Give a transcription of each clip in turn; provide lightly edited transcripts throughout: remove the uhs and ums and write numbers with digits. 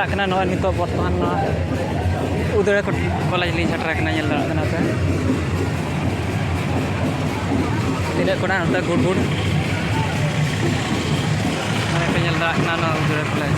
ᱫᱟᱲᱮᱭᱟᱜ ᱠᱟᱱᱟ ᱱᱚᱜᱼᱚᱭ ᱱᱤᱛᱚᱜ ᱵᱚᱨᱛᱚᱢᱟᱱ ᱱᱚᱣᱟ ᱩᱫᱟᱹᱲᱟ ᱠᱚᱞᱮᱡᱽ ᱞᱤᱧ ᱥᱮᱴᱮᱨ ᱟᱠᱟᱱᱟ ᱧᱮᱞ ᱫᱟᱲᱮᱭᱟᱜ ᱠᱟᱱᱟ ᱯᱮ ᱛᱤᱱᱟᱹᱜ ᱠᱚᱲᱟ ᱱᱚᱛᱮ ᱜᱩᱲ ᱱᱚᱜᱼᱚᱭ ᱯᱮ ᱧᱮᱞ ᱫᱟᱲᱮᱭᱟᱜ ᱠᱟᱱᱟ ᱱᱚᱣᱟ ᱩᱫᱟᱹᱲᱟ ᱠᱚᱞᱮᱡᱽ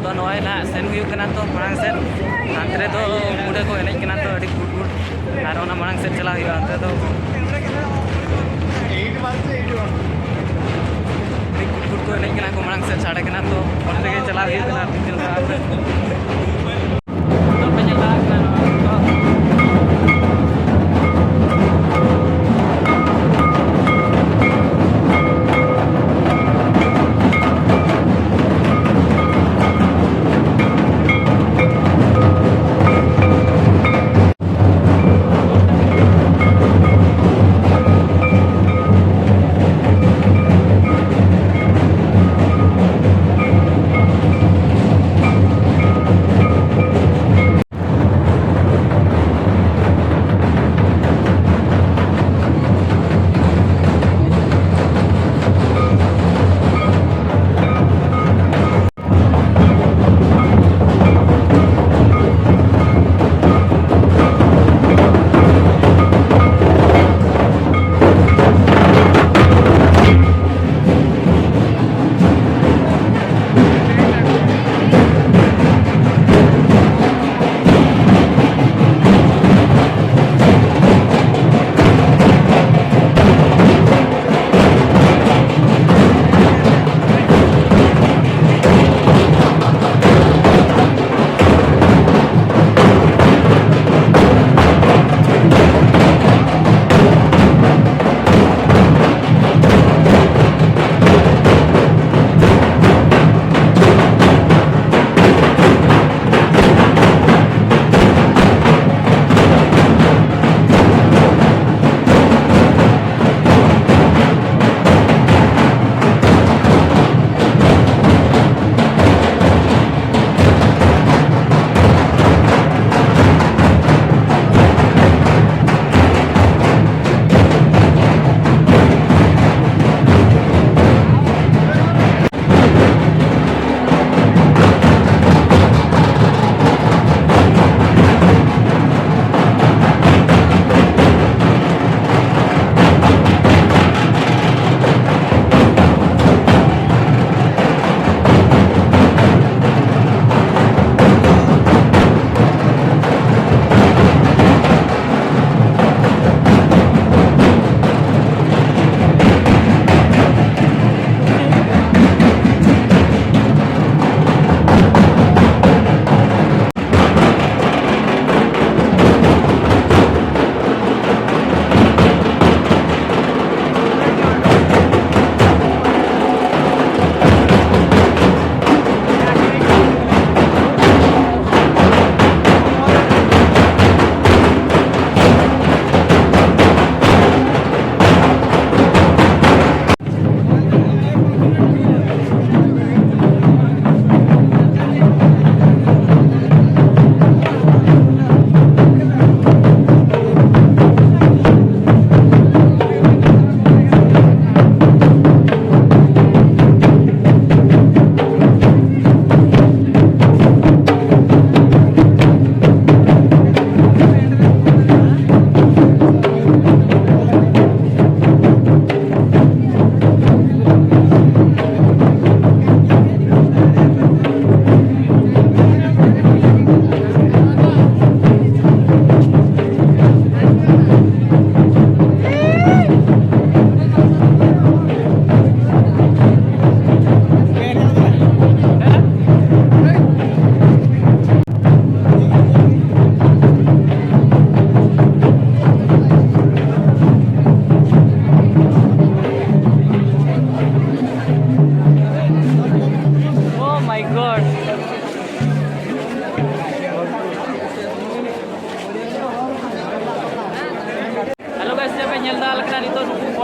ᱫᱚ ᱱᱚᱜᱼᱚᱭ ᱱᱟᱦᱟᱜ ᱥᱮᱱ ᱦᱩᱭᱩᱜ ᱠᱟᱱᱟ ᱛᱚ ᱢᱟᱲᱟᱝ ᱥᱮᱫ ᱦᱟᱱᱛᱮ ᱨᱮᱫᱚ ᱢᱩᱰᱟᱹ ᱠᱚ ᱮᱱᱮᱡ ᱠᱟᱱᱟ ᱛᱚ ᱟᱹᱰᱤ ᱜᱩᱰ ᱟᱨ ᱚᱱᱟ ᱢᱟᱲᱟᱝ ᱥᱮᱫ ᱪᱟᱞᱟᱣ ᱦᱩᱭᱩᱜᱼᱟ ᱚᱱᱛᱮ ᱫᱚ ᱟᱹᱰᱤ ᱜᱩᱰ ᱠᱚ ᱮᱱᱮᱡ ᱠᱟᱱᱟ ᱠᱚ ᱢᱟᱲᱟᱝ ᱥᱮᱫ ᱥᱟᱰᱮ ᱠᱟᱱᱟ ᱛᱚ ᱚᱱᱛᱮ ᱜᱮ ᱪᱟᱞᱟᱣ ᱦᱩᱭᱩᱜ ᱠᱟᱱᱟ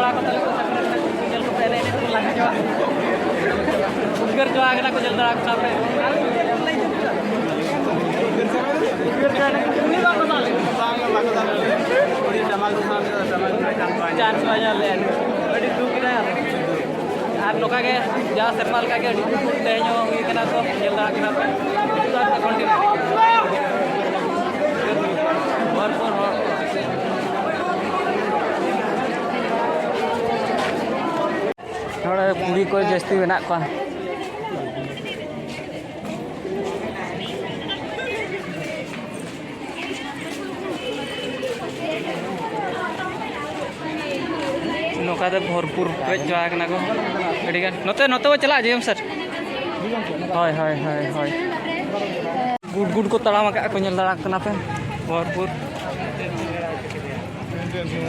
kura ko tali ko sa jel ko pele ini tu lang jo ugar jo agna ko jel dara ko sape chance baja le adi du kira ar loka ge ja sermal ka ge adi teño hui kana to jel dara kana pe to continue for Ahora público jasti menak ko. नौका तो भरपूर page जो आगना को अड़ी गान नोते वो चला जेम सर हाय हाय हाय हाय गुड गुड को तड़ाम का को नेल दाड़ा कना पे भरपूर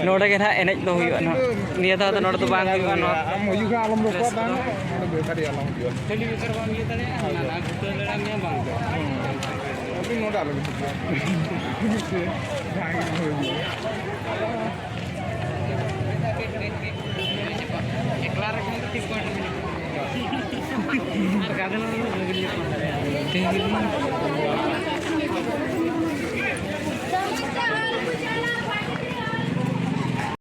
नोडे के ना एनेज दो हुई ना निया दा तो नोडे तो बांग हुई ना हम हुई का आलम रोको दा नोडे बेकारी आलम हुई टेलीविजन बांग ये तने ना गुटे लेना मिया बांग अभी नोडा आलम से बांग हुई एकला रखने की पॉइंट और गादन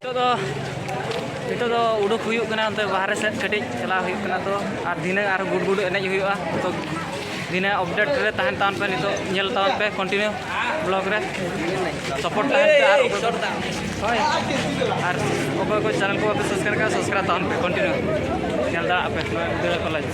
तो उड़ूक हुआ बाहर से कटी चला तो और दिन और गुड गुड एनेज हुआ तो दिन अपडेट रे तहन तान पे नितो नेल तान पे कंटिन्यू ब्लॉग रे सपोर्ट तान और ओको को चैनल को सब्सक्राइब तान पे कंटिन्यू नेल दा पे कॉलेज